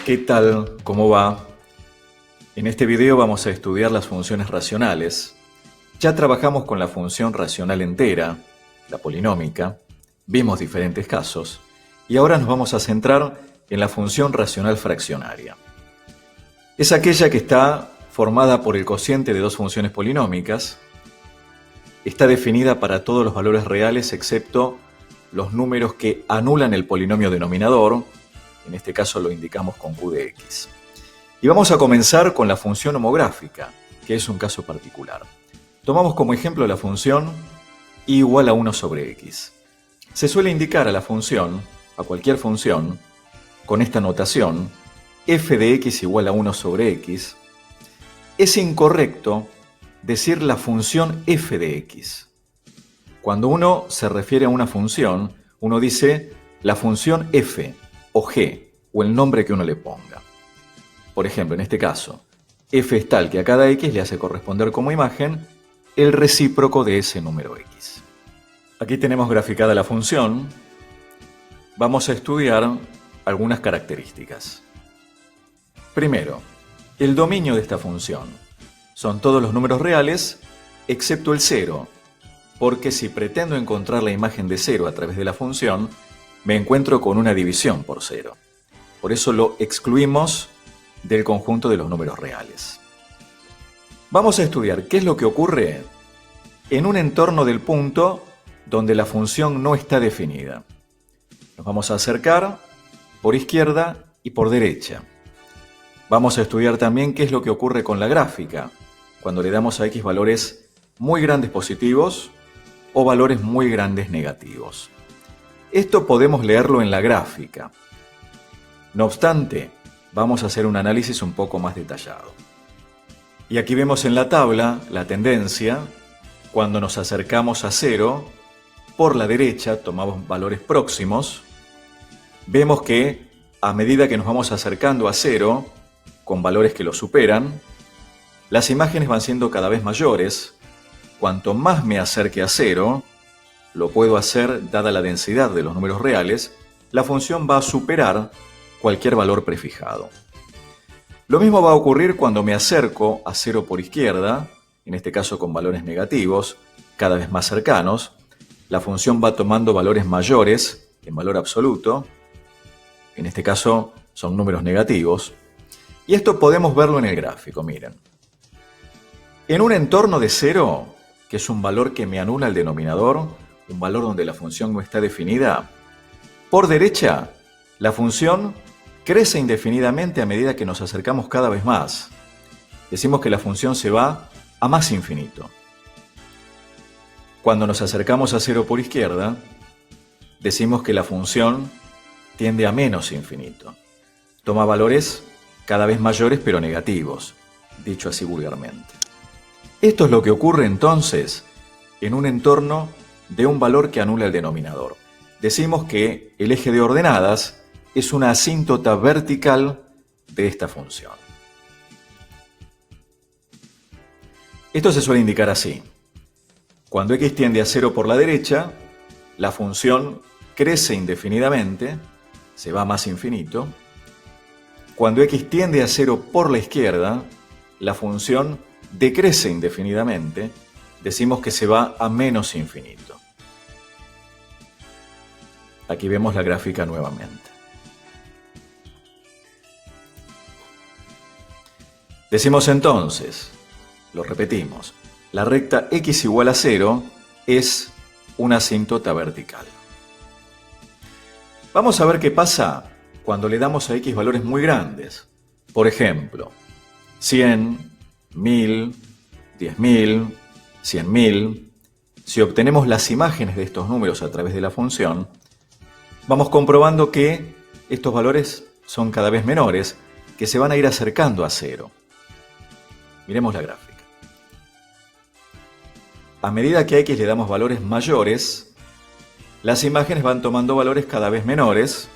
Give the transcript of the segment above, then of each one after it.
¿Qué tal? ¿Cómo va? En este video vamos a estudiar las funciones racionales. Ya trabajamos con la función racional entera, la polinómica, vimos diferentes casos, y ahora nos vamos a centrar en la función racional fraccionaria. Es aquella que está formada por el cociente de dos funciones polinómicas, está definida para todos los valores reales excepto los números que anulan el polinomio denominador, en este caso lo indicamos con Q de X. Y vamos a comenzar con la función homográfica, que es un caso particular. Tomamos como ejemplo la función y igual a 1 sobre x. Se suele indicar a la función, a cualquier función, con esta notación, f de x igual a 1 sobre x. Es incorrecto decir la función f de x. Cuando uno se refiere a una función, uno dice la función f o g, o el nombre que uno le ponga. Por ejemplo, en este caso, f es tal que a cada x le hace corresponder como imagen el recíproco de ese número x. Aquí tenemos graficada la función. Vamos a estudiar algunas características. Primero, el dominio de esta función. Son todos los números reales, excepto el 0, porque si pretendo encontrar la imagen de 0 a través de la función, me encuentro con una división por 0. Por eso lo excluimos del conjunto de los números reales. Vamos a estudiar qué es lo que ocurre en un entorno del punto donde la función no está definida. Nos vamos a acercar por izquierda y por derecha. Vamos a estudiar también qué es lo que ocurre con la gráfica, cuando le damos a x valores muy grandes positivos o valores muy grandes negativos. Esto podemos leerlo en la gráfica. No obstante, vamos a hacer un análisis un poco más detallado. Y aquí vemos en la tabla la tendencia. Cuando nos acercamos a 0, por la derecha tomamos valores próximos. Vemos que a medida que nos vamos acercando a 0, con valores que lo superan, las imágenes van siendo cada vez mayores. Cuanto más me acerque a 0, lo puedo hacer dada la densidad de los números reales, la función va a superar cualquier valor prefijado. Lo mismo va a ocurrir cuando me acerco a 0 por izquierda, en este caso con valores negativos, cada vez más cercanos. La función va tomando valores mayores en valor absoluto, en este caso son números negativos, y esto podemos verlo en el gráfico, miren. En un entorno de 0, que es un valor que me anula el denominador, un valor donde la función no está definida, por derecha, la función crece indefinidamente a medida que nos acercamos cada vez más. Decimos que la función se va a más infinito. Cuando nos acercamos a 0 por izquierda, decimos que la función tiende a menos infinito. Toma valores cada vez mayores pero negativos, dicho así vulgarmente. Esto es lo que ocurre entonces en un entorno de un valor que anula el denominador. Decimos que el eje de ordenadas es una asíntota vertical de esta función. Esto se suele indicar así. Cuando x tiende a 0 por la derecha, la función crece indefinidamente, se va a más infinito. Cuando x tiende a 0 por la izquierda, la función decrece indefinidamente, decimos que se va a menos infinito. Aquí vemos la gráfica nuevamente. Decimos entonces, lo repetimos, la recta x igual a 0 es una asíntota vertical. Vamos a ver qué pasa cuando le damos a x valores muy grandes. Por ejemplo, 100, 1000, 10.000, 100.000. Si obtenemos las imágenes de estos números a través de la función, vamos comprobando que estos valores son cada vez menores, que se van a ir acercando a 0. Miremos la gráfica. A medida que a x le damos valores mayores, las imágenes van tomando valores cada vez menores,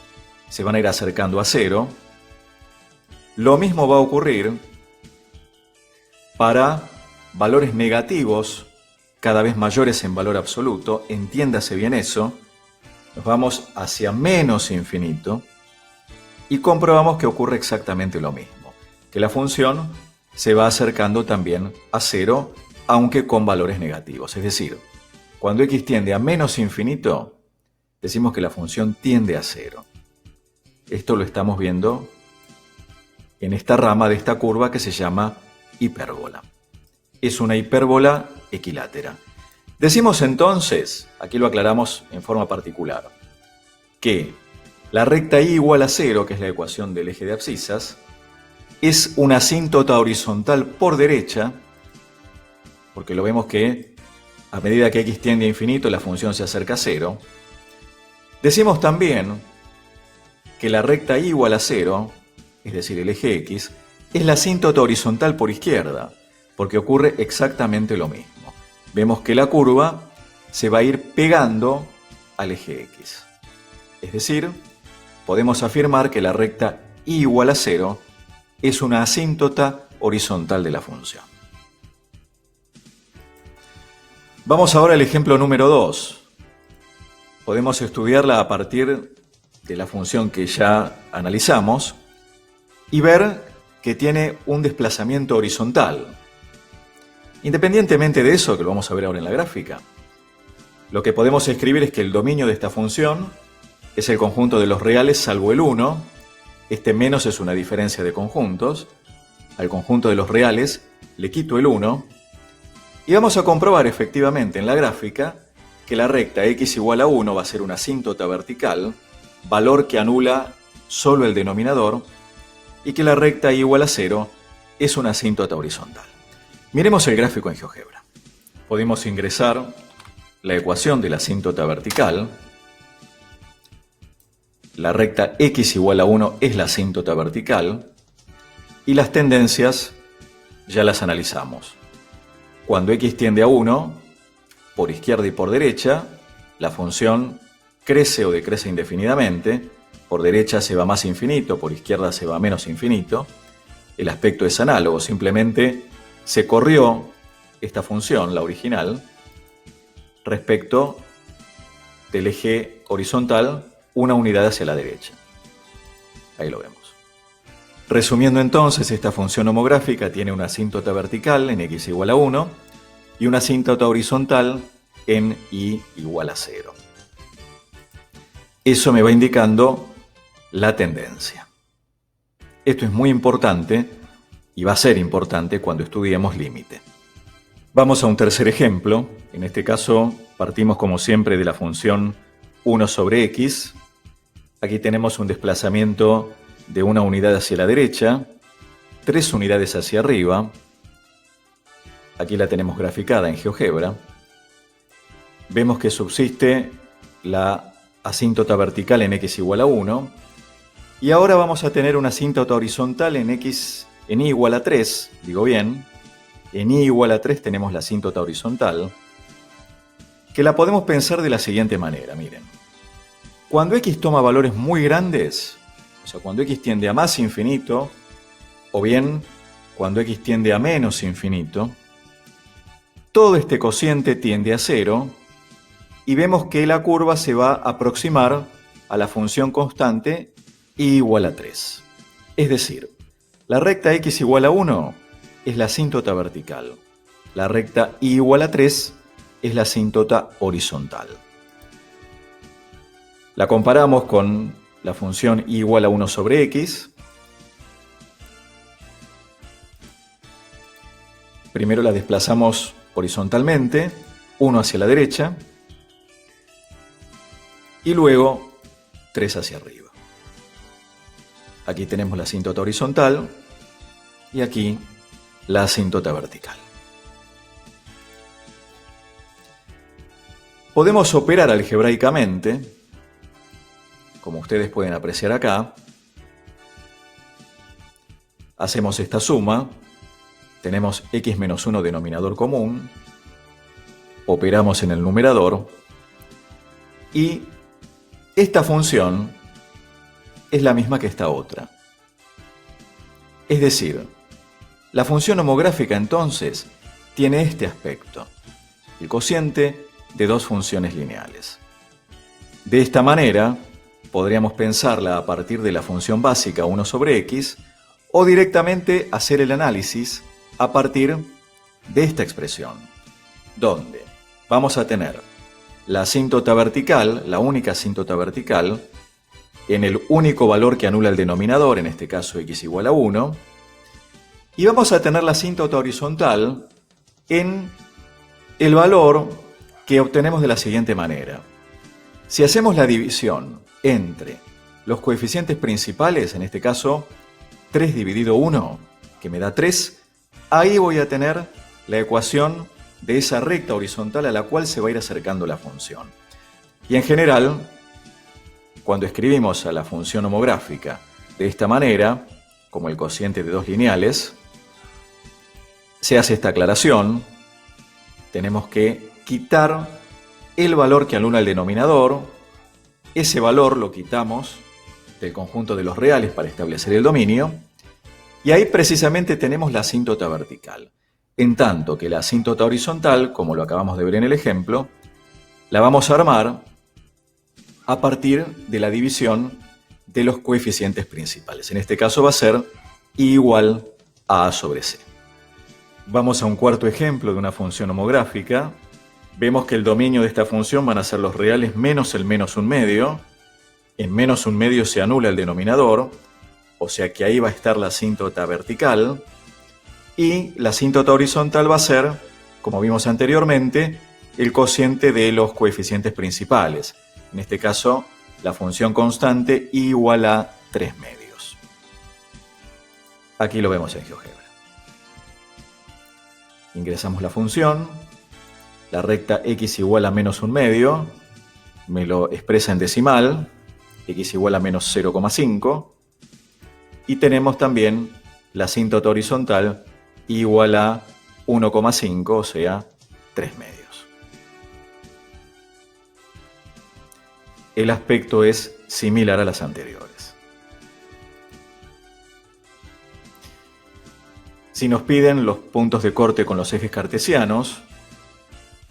se van a ir acercando a 0. Lo mismo va a ocurrir para valores negativos cada vez mayores en valor absoluto. Entiéndase bien eso. Nos vamos hacia menos infinito. y comprobamos que ocurre exactamente lo mismo, que la función se va acercando también a cero, aunque con valores negativos. Es decir, cuando x tiende a menos infinito, decimos que la función tiende a cero. Esto lo estamos viendo en esta rama de esta curva que se llama hipérbola. Es una hipérbola equilátera. Decimos entonces, aquí lo aclaramos en forma particular, que la recta y igual a cero, que es la ecuación del eje de abscisas, es una asíntota horizontal por derecha, porque lo vemos que a medida que x tiende a infinito la función se acerca a cero. Decimos también que la recta y igual a cero, es decir, el eje x, es la asíntota horizontal por izquierda, porque ocurre exactamente lo mismo. Vemos que la curva se va a ir pegando al eje x. Es decir, podemos afirmar que la recta y igual a cero es una asíntota horizontal de la función. Vamos ahora al ejemplo número 2. Podemos estudiarla a partir de la función que ya analizamos y ver que tiene un desplazamiento horizontal. Independientemente de eso, que lo vamos a ver ahora en la gráfica, lo que podemos escribir es que el dominio de esta función es el conjunto de los reales salvo el 1. Este menos es una diferencia de conjuntos. Al conjunto de los reales le quito el 1. Y vamos a comprobar efectivamente en la gráfica que la recta x igual a 1 va a ser una asíntota vertical, valor que anula solo el denominador, y que la recta y igual a 0 es una asíntota horizontal. Miremos el gráfico en GeoGebra. Podemos ingresar la ecuación de la asíntota vertical. La recta x igual a 1 es la asíntota vertical y las tendencias ya las analizamos. Cuando x tiende a 1, por izquierda y por derecha, la función crece o decrece indefinidamente. Por derecha se va más infinito, por izquierda se va menos infinito. El aspecto es análogo, simplemente se corrió esta función, la original, respecto del eje horizontal una unidad hacia la derecha. Ahí lo vemos. Resumiendo entonces, esta función homográfica tiene una asíntota vertical en x igual a 1 y una asíntota horizontal en y igual a 0. Eso me va indicando la tendencia. Esto es muy importante y va a ser importante cuando estudiemos límite. Vamos a un tercer ejemplo. En este caso partimos como siempre de la función 1 sobre x. Aquí tenemos un desplazamiento de una unidad hacia la derecha, 3 unidades hacia arriba. Aquí la tenemos graficada en GeoGebra. Vemos que subsiste la asíntota vertical en x igual a 1. Y ahora vamos a tener una asíntota horizontal en y igual a 3, digo bien. En y igual a 3 tenemos la asíntota horizontal, que la podemos pensar de la siguiente manera, miren. Cuando x toma valores muy grandes, o sea, cuando x tiende a más infinito, o bien cuando x tiende a menos infinito, todo este cociente tiende a 0 y vemos que la curva se va a aproximar a la función constante y igual a 3. Es decir, la recta x igual a 1 es la asíntota vertical. La recta y igual a 3 es la asíntota horizontal. La comparamos con la función y igual a 1 sobre x. Primero la desplazamos horizontalmente, 1 hacia la derecha, y luego 3 hacia arriba. Aquí tenemos la asíntota horizontal y aquí la asíntota vertical. Podemos operar algebraicamente, como ustedes pueden apreciar acá. Hacemos esta suma, tenemos x menos 1 denominador común, operamos en el numerador y esta función es la misma que esta otra. Es decir, la función homográfica entonces tiene este aspecto, el cociente de dos funciones lineales. De esta manera, podríamos pensarla a partir de la función básica 1 sobre x, o directamente hacer el análisis a partir de esta expresión, donde vamos a tener la asíntota vertical, la única asíntota vertical, en el único valor que anula el denominador, en este caso x igual a 1, y vamos a tener la asíntota horizontal en el valor que obtenemos de la siguiente manera. Si hacemos la división entre los coeficientes principales, en este caso 3 dividido 1, que me da 3, ahí voy a tener la ecuación de esa recta horizontal a la cual se va a ir acercando la función. Y en general, cuando escribimos a la función homográfica de esta manera, como el cociente de dos lineales, se hace esta aclaración. Tenemos que quitar el valor que anula el denominador. Ese valor lo quitamos del conjunto de los reales para establecer el dominio. Y ahí precisamente tenemos la asíntota vertical. En tanto que la asíntota horizontal, como lo acabamos de ver en el ejemplo, la vamos a armar a partir de la división de los coeficientes principales. En este caso va a ser I igual a A sobre C. Vamos a un cuarto ejemplo de una función homográfica. Vemos que el dominio de esta función van a ser los reales menos el menos un medio. En menos un medio se anula el denominador, o sea que ahí va a estar la asíntota vertical. Y la asíntota horizontal va a ser, como vimos anteriormente, el cociente de los coeficientes principales. En este caso, la función constante I igual a 3 medios. Aquí lo vemos en GeoGebra. Ingresamos la función, la recta x igual a menos un medio, me lo expresa en decimal, x igual a menos 0,5, y tenemos también la asíntota horizontal igual a 1,5, o sea, 3 medios. El aspecto es similar a las anteriores. Si nos piden los puntos de corte con los ejes cartesianos,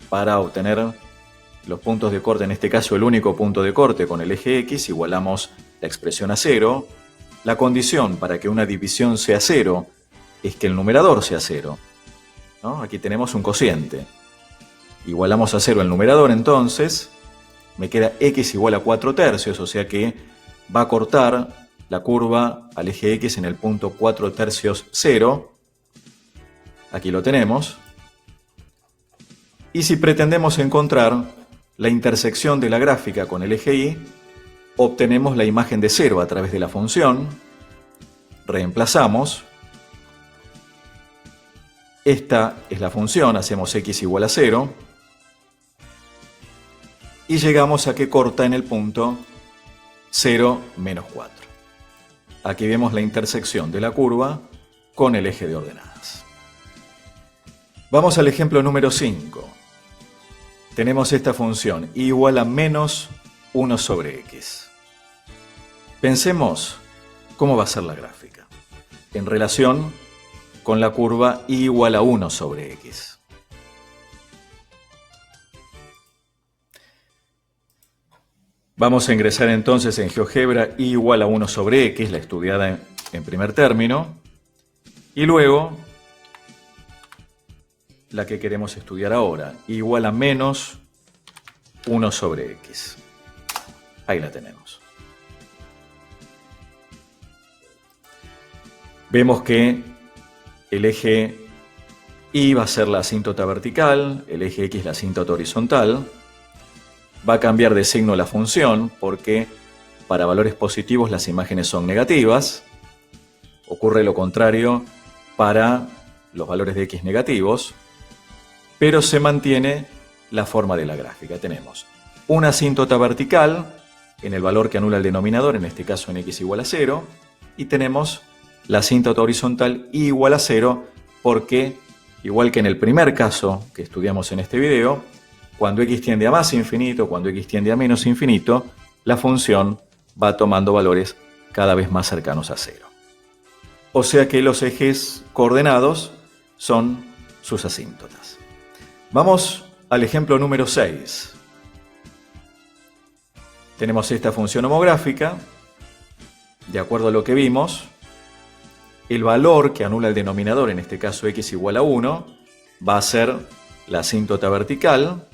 para obtener los puntos de corte, en este caso el único punto de corte con el eje X, igualamos la expresión a 0. La condición para que una división sea 0 es que el numerador sea 0, ¿no? Aquí tenemos un cociente. Igualamos a 0 el numerador, entonces me queda x igual a 4 tercios, o sea que va a cortar la curva al eje X en el punto 4 tercios 0. Aquí lo tenemos. Y si pretendemos encontrar la intersección de la gráfica con el eje Y, obtenemos la imagen de 0 a través de la función. Reemplazamos. Esta es la función, hacemos x igual a 0. Y llegamos a que corta en el punto 0, menos 4. Aquí vemos la intersección de la curva con el eje de ordenadas. Vamos al ejemplo número 5. Tenemos esta función y igual a menos 1 sobre x. Pensemos cómo va a ser la gráfica en relación con la curva y igual a 1 sobre x. Vamos a ingresar entonces en GeoGebra y igual a 1 sobre x, la estudiada en primer término, y luego la que queremos estudiar ahora, igual a menos 1 sobre x. Ahí la tenemos. Vemos que el eje Y va a ser la asíntota vertical, el eje X la asíntota horizontal. Va a cambiar de signo la función porque para valores positivos las imágenes son negativas. Ocurre lo contrario para los valores de X negativos. Pero se mantiene la forma de la gráfica. Tenemos una asíntota vertical en el valor que anula el denominador, en este caso en x igual a 0, y tenemos la asíntota horizontal igual a 0 porque, igual que en el primer caso que estudiamos en este video, cuando x tiende a más infinito, cuando x tiende a menos infinito, la función va tomando valores cada vez más cercanos a 0. O sea que los ejes coordenados son sus asíntotas. Vamos al ejemplo número 6. Tenemos esta función homográfica. De acuerdo a lo que vimos, el valor que anula el denominador, en este caso x igual a 1, va a ser la asíntota vertical,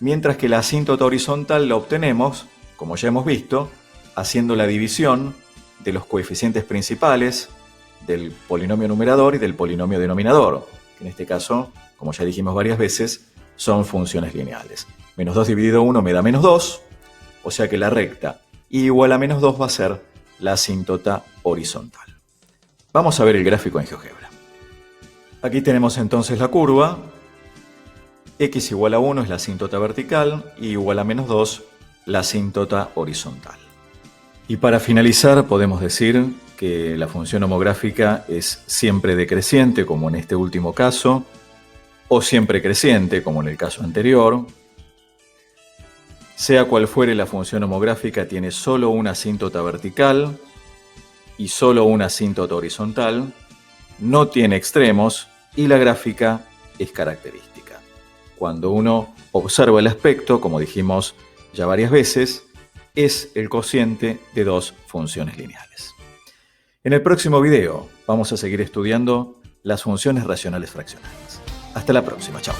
mientras que la asíntota horizontal la obtenemos, como ya hemos visto, haciendo la división de los coeficientes principales del polinomio numerador y del polinomio denominador, que en este caso, como ya dijimos varias veces, son funciones lineales. Menos 2 dividido 1 me da menos 2, o sea que la recta y igual a menos 2 va a ser la asíntota horizontal. Vamos a ver el gráfico en GeoGebra. Aquí tenemos entonces la curva. X igual a 1 es la asíntota vertical y igual a menos 2 la asíntota horizontal. Y para finalizar podemos decir que la función homográfica es siempre decreciente, como en este último caso, o siempre creciente, como en el caso anterior. Sea cual fuere la función homográfica, tiene solo una asíntota vertical y solo una asíntota horizontal, no tiene extremos y la gráfica es característica. Cuando uno observa el aspecto, como dijimos ya varias veces, es el cociente de dos funciones lineales. En el próximo video vamos a seguir estudiando las funciones racionales fraccionadas. Hasta la próxima, chao.